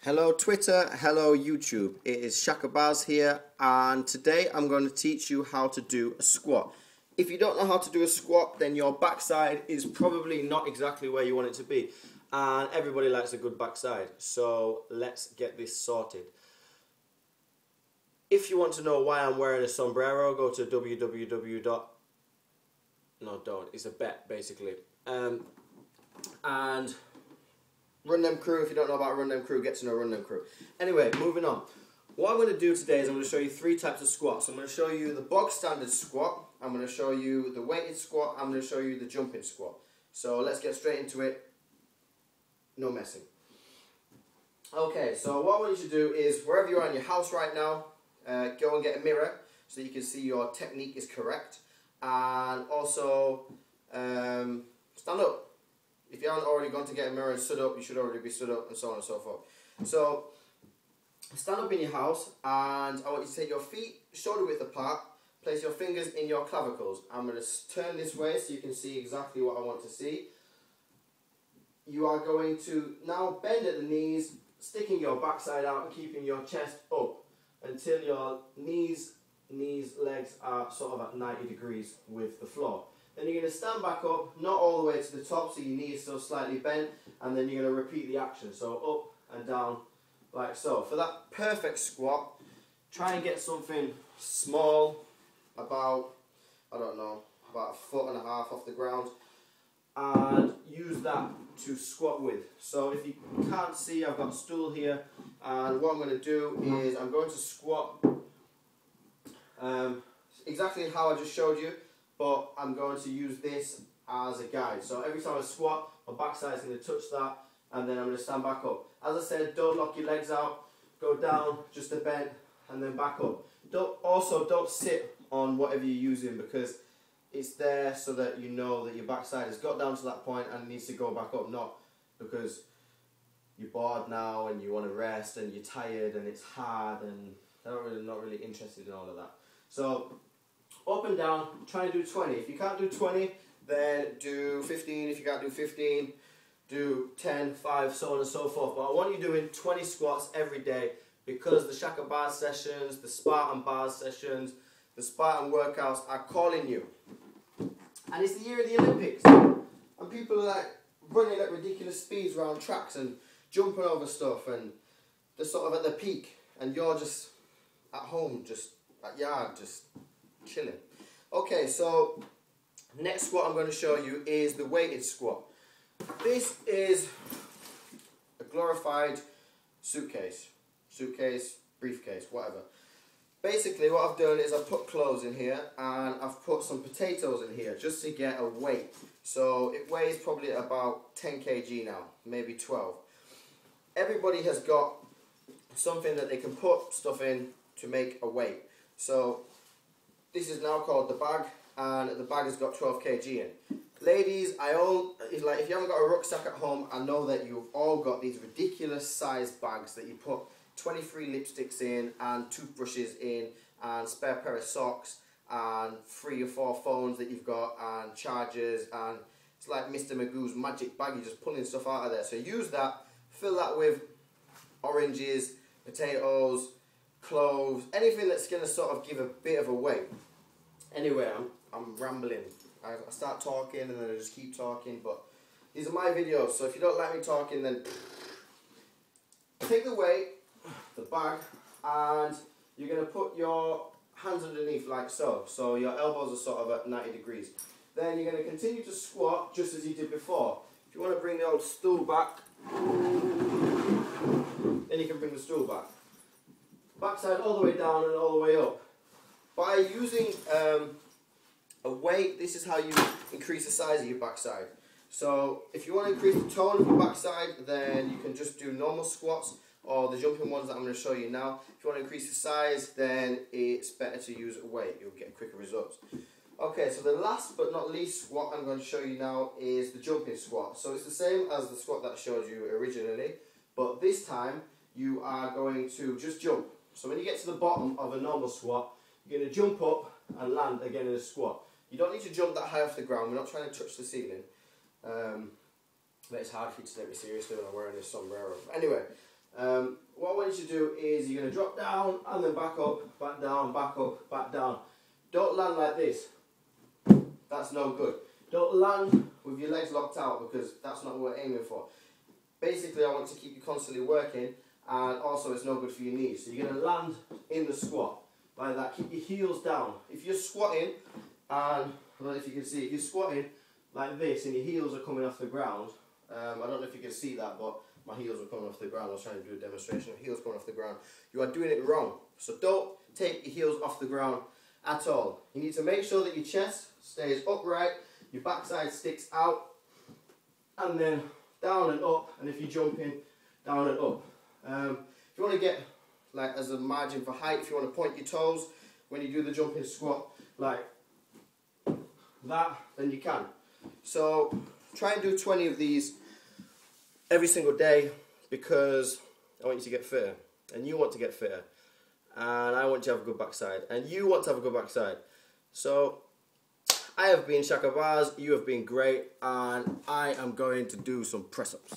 Hello Twitter, hello YouTube. It is Chakabars here, and today I'm going to teach you how to do a squat. If you don't know how to do a squat, then your backside is probably not exactly where you want it to be. And everybody likes a good backside, so let's get this sorted. If you want to know why I'm wearing a sombrero, go to www. No, don't. It's a bet, basically. And Run Them Crew, if you don't know about Run Them Crew, get to know Run Them Crew. Anyway, moving on. What I'm going to do today is I'm going to show you three types of squats. I'm going to show you the bog standard squat, I'm going to show you the weighted squat, I'm going to show you the jumping squat. So let's get straight into it. No messing. Okay, so what I want you to do is, wherever you are in your house right now, go and get a mirror so you can see your technique is correct. And also, stand up. If you haven't already gone to get a mirror and stood up, you should already be stood up, and so on and so forth. So, stand up in your house, and I want you to take your feet shoulder width apart, place your fingers in your clavicles. I'm going to turn this way so you can see exactly what I want to see. You are going to now bend at the knees, sticking your backside out and keeping your chest up until your knees, legs are sort of at 90 degrees with the floor. Then you're going to stand back up, not all the way to the top, so your knee is still slightly bent, and then you're going to repeat the action. So up and down, like so. For that perfect squat, try and get something small, about, I don't know, about 1.5 feet off the ground, and use that to squat with. So if you can't see, I've got a stool here, and what I'm going to do is I'm going to squat exactly how I just showed you, but I'm going to use this as a guide. So every time I squat, my backside is going to touch that, and then I'm going to stand back up. As I said, don't lock your legs out, go down, just a bend, and then back up. Don't sit on whatever you're using, because it's there so that you know that your backside has got down to that point and needs to go back up, not because you're bored now and you want to rest and you're tired and it's hard and they're not really interested in all of that. So up and down, try and do 20. If you can't do 20, then do 15. If you can't do 15, do 10, 5, so on and so forth. But I want you doing 20 squats every day, because the Chakabars sessions, the Spartan bars sessions, the Spartan workouts are calling you. And it's the year of the Olympics. And people are like running at ridiculous speeds around tracks and jumping over stuff, and they're sort of at their peak. And you're just at home, just at yard, just chilling. Okay, so next squat I'm going to show you is the weighted squat. This is a glorified suitcase, briefcase, whatever. Basically what I've done is I've put clothes in here and I've put some potatoes in here just to get a weight. So it weighs probably about 10 kg now, maybe 12. Everybody has got something that they can put stuff in to make a weight. So this is now called the bag, and the bag has got 12 kg in. Ladies, if you haven't got a rucksack at home, I know that you've all got these ridiculous sized bags that you put 23 lipsticks in, and toothbrushes in, and spare pair of socks, and 3 or 4 phones that you've got, and chargers, and it's like Mr. Magoo's magic bag, you're just pulling stuff out of there. So use that, fill that with oranges, potatoes, cloves, anything that's going to sort of give a bit of a weight. Anyway, I'm rambling. I start talking and then I just keep talking, but these are my videos, so if you don't like me talking, then take the weight, the bag, and you're going to put your hands underneath like so. So your elbows are sort of at 90 degrees. Then you're going to continue to squat just as you did before. If you want to bring the old stool back, then you can bring the stool back. Backside all the way down and all the way up. By using a weight, this is how you increase the size of your backside. So if you want to increase the tone of your backside, then you can just do normal squats or the jumping ones that I'm going to show you now. If you want to increase the size, then it's better to use a weight. You'll get quicker results. Okay, so the last but not least squat I'm going to show you now is the jumping squat. So it's the same as the squat that I showed you originally, but this time you are going to just jump. So when you get to the bottom of a normal squat, you're going to jump up and land again in a squat. You don't need to jump that high off the ground. We're not trying to touch the ceiling. But it's hard for you to take me seriously when I'm wearing this sombrero. Anyway, What I want you to do is you're going to drop down and then back up, back down, back up, back down. Don't land like this. That's no good. Don't land with your legs locked out because that's not what we're aiming for. Basically, I want to keep you constantly working, and also it's no good for your knees. So you're going to land in the squat like that. Keep your heels down. If you're squatting, and I don't know if you can see, if you're squatting like this and your heels are coming off the ground, I don't know if you can see that, but my heels were coming off the ground. I was trying to do a demonstration of heels coming off the ground. You are doing it wrong. So don't take your heels off the ground at all. You need to make sure that your chest stays upright, your backside sticks out, and then down and up. And if you're jumping, down and up. If you want to get, like, as a margin for height, if you want to point your toes when you do the jumping squat, like that, then you can. So try and do 20 of these every single day, because I want you to get fitter, and you want to get fitter, and I want you to have a good backside, and you want to have a good backside. So I have been Chakabars, you have been great, and I am going to do some press-ups.